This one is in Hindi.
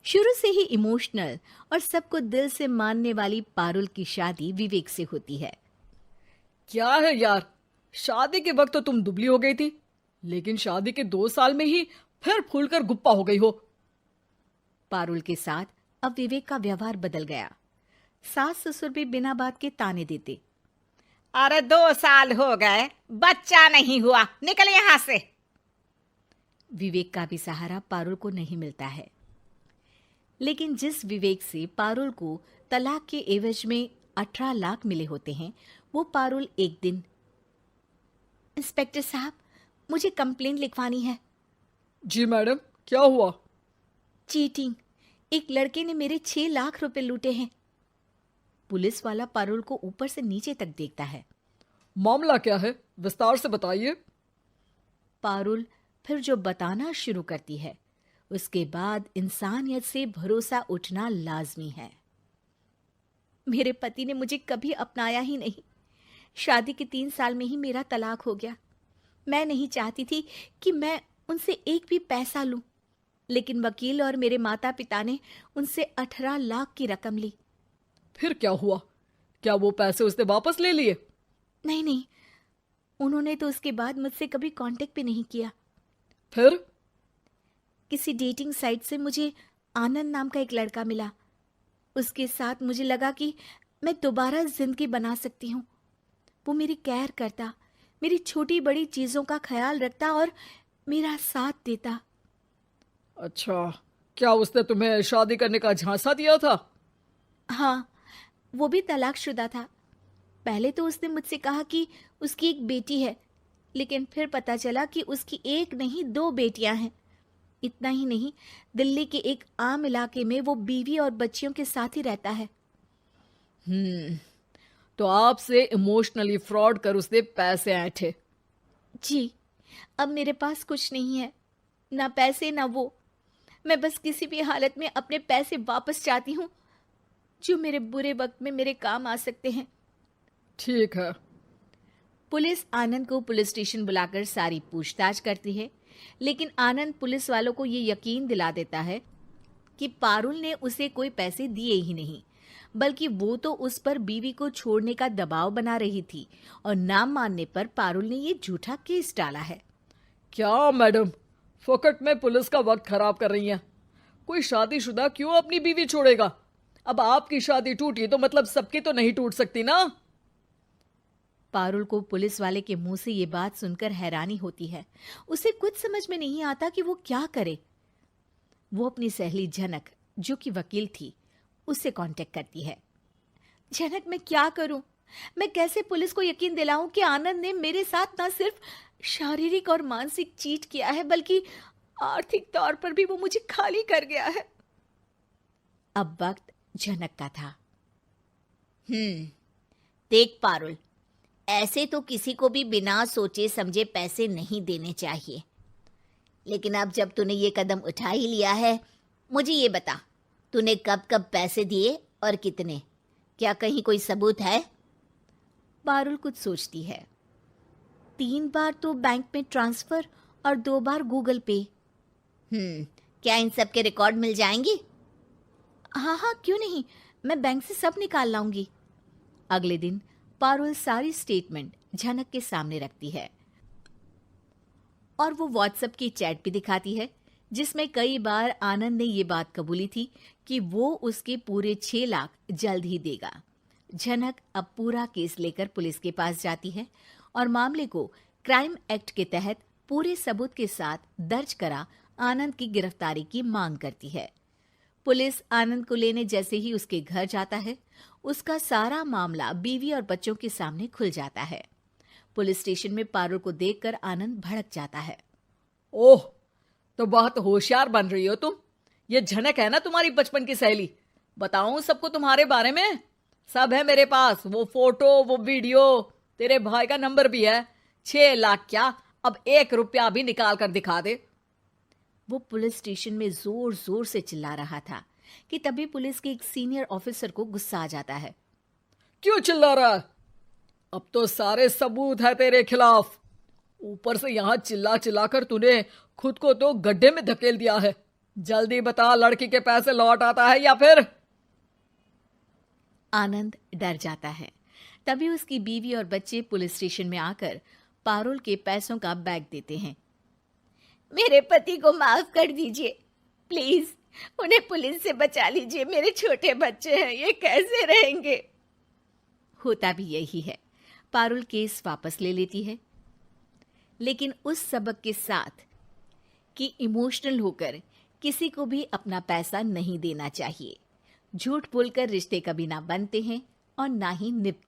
शुरू से ही इमोशनल और सबको दिल से मानने वाली पारुल की शादी विवेक से होती है। क्या है यार, शादी के वक्त तो तुम दुबली हो गई थी, लेकिन शादी के 2 साल में ही फिर फूलकर गुप्पा हो गई हो। पारुल के साथ अब विवेक का व्यवहार बदल गया। सास ससुर भी बिना बात के ताने देते। अरे 2 साल हो गए, बच्चा नहीं हुआ, निकल यहां से। विवेक का भी सहारा पारुल को नहीं मिलता है। लेकिन जिस विवेक से पारुल को तलाक के एवज में 18 लाख मिले होते हैं, वो पारुल एक दिन, इंस्पेक्टर साहब, मुझे कंप्लेंट लिखवानी है। जी मैडम, क्या हुआ? चीटिंग, एक लड़के ने मेरे 6 लाख रुपए लूटे हैं। पुलिस वाला पारुल को ऊपर से नीचे तक देखता है। मामला क्या है, विस्तार से बताइए। पारुल फिर जो बताना शुरू करती है, उसके बाद इंसानियत से भरोसा उठना लाजमी है। मेरे पति ने मुझे कभी अपनाया ही नहीं। शादी के 3 साल में ही मेरा तलाक हो गया। मैं नहीं चाहती थी कि मैं उनसे एक भी पैसा लूं, लेकिन वकील और मेरे माता पिता ने उनसे 18 लाख की रकम ली। फिर क्या हुआ? क्या वो पैसे उसने वापस ले लिए? नहीं, उन्होंने तो उसके बाद मुझसे कभी कांटेक्ट भी नहीं किया। फिर? किसी डेटिंग साइट से मुझे आनंद नाम का एक लड़का मिला। उसके साथ मुझे लगा कि मैं दोबारा जिंदगी बना सकती हूँ। वो मेरी केयर करता, मेरी छोटी बड़ी चीजों का ख्याल रखता और मेरा साथ देता। अच्छा, क्या उसने तुम्हें शादी करने का झांसा दिया था? हाँ, वो भी तलाकशुदा था। पहले तो उसने मुझसे कहा कि उसकी एक बेटी है, लेकिन फिर पता चला कि उसकी एक नहीं 2 बेटियां हैं। इतना ही नहीं, दिल्ली के एक आम इलाके में वो बीवी और बच्चियों के साथ ही रहता है। तो आपसे इमोशनली फ्रॉड कर उसने पैसे ऐंठे। जी, अब मेरे पास कुछ नहीं है, ना पैसे ना वो। मैं बस किसी भी हालत में अपने पैसे वापस चाहती हूँ, जो मेरे बुरे वक्त में मेरे काम आ सकते हैं। ठीक है। पुलिस आनंद को पुलिस स्टेशन बुलाकर सारी पूछताछ करती है, लेकिन आनंद पुलिस वालों को ये यकीन दिला देता है कि पारुल ने उसे कोई पैसे दिए ही नहीं, बल्कि वो तो उस पर बीवी को छोड़ने का दबाव बना रही थी और ना मानने पर पारुल ने ये झूठा केस डाला है। क्या मैडम, फोकट में पुलिस का वक्त खराब कर रही हैं? कोई शादीशुदा क्यों अपनी बीवी छोड़ेगा? अब आपकी शादी टूटी तो मतलब सबकी तो नहीं टूट सकती ना। पारुल को पुलिस वाले के मुंह से ये बात सुनकर हैरानी होती है। उसे कुछ समझ में नहीं आता कि वो क्या करे। वो अपनी सहेली झनक, जो कि वकील थी, उससे कांटेक्ट करती है। झनक, मैं क्या करूं? मैं कैसे पुलिस को यकीन दिलाऊं कि आनंद ने मेरे साथ ना सिर्फ शारीरिक और मानसिक चीट किया है, बल्कि आर्थिक तौर पर भी वो मुझे खाली कर गया है। अब वक्त झनक का था। देख पारुल, ऐसे तो किसी को भी बिना सोचे समझे पैसे नहीं देने चाहिए, लेकिन अब जब तूने ये कदम उठा ही लिया है, मुझे ये बता, तूने कब कब पैसे दिए और कितने? क्या कहीं कोई सबूत है? पारुल कुछ सोचती है। 3 बार तो बैंक में ट्रांसफर और 2 बार गूगल पे। क्या इन सब के रिकॉर्ड मिल जाएंगे? हाँ, क्यों नहीं, मैं बैंक से सब निकाल लाऊंगी। अगले दिन पारुल सारी स्टेटमेंट झनक के सामने रखती है और वो व्हाट्सएप की चैट भी दिखाती है, जिसमें कई बार आनंद ने ये बात कबूली थी कि वो उसके पूरे 6 लाख जल्द ही देगा। झनक अब पूरा केस लेकर पुलिस के पास जाती है और मामले को क्राइम एक्ट के तहत पूरे सबूत के साथ दर्ज करा आनंद की गिरफ्तारी की मांग करती है। पुलिस आनंद को लेने जैसे ही उसके घर जाता है, उसका सारा मामला बीवी और बच्चों के सामने खुल जाता है। पुलिस स्टेशन में पारुल को देखकर आनंद भड़क जाता है। ओह, तो बहुत होशियार बन रही हो तुम। ये झनक है ना तुम्हारी बचपन की सहेली? बताऊं सबको तुम्हारे बारे में? सब है मेरे पास, वो फोटो, वो वीडियो, तेरे भाई का नंबर भी है। 6 लाख क्या, अब 1 रुपया भी निकाल कर दिखा दे। वो पुलिस स्टेशन में जोर जोर से चिल्ला रहा था कि तभी पुलिस के एक सीनियर ऑफिसर को गुस्सा आ जाता है। क्यों चिल्ला रहा है? अब तो सारे सबूत है तेरे खिलाफ। ऊपर से यहां चिल्ला चिल्ला कर तूने खुद को तो गड्ढे में धकेल दिया है। जल्दी बता, लड़की के पैसे लौट आता है या फिर? आनंद डर जाता है। तभी उसकी बीवी और बच्चे पुलिस स्टेशन में आकर पारुल के पैसों का बैग देते हैं। मेरे पति को माफ कर दीजिए, प्लीज उन्हें पुलिस से बचा लीजिए। मेरे छोटे बच्चे हैं, ये कैसे रहेंगे? होता भी यही है। पारुल केस वापस ले लेती है, लेकिन उस सबक के साथ कि इमोशनल होकर किसी को भी अपना पैसा नहीं देना चाहिए। झूठ बोलकर रिश्ते कभी ना बनते हैं और ना ही निभते।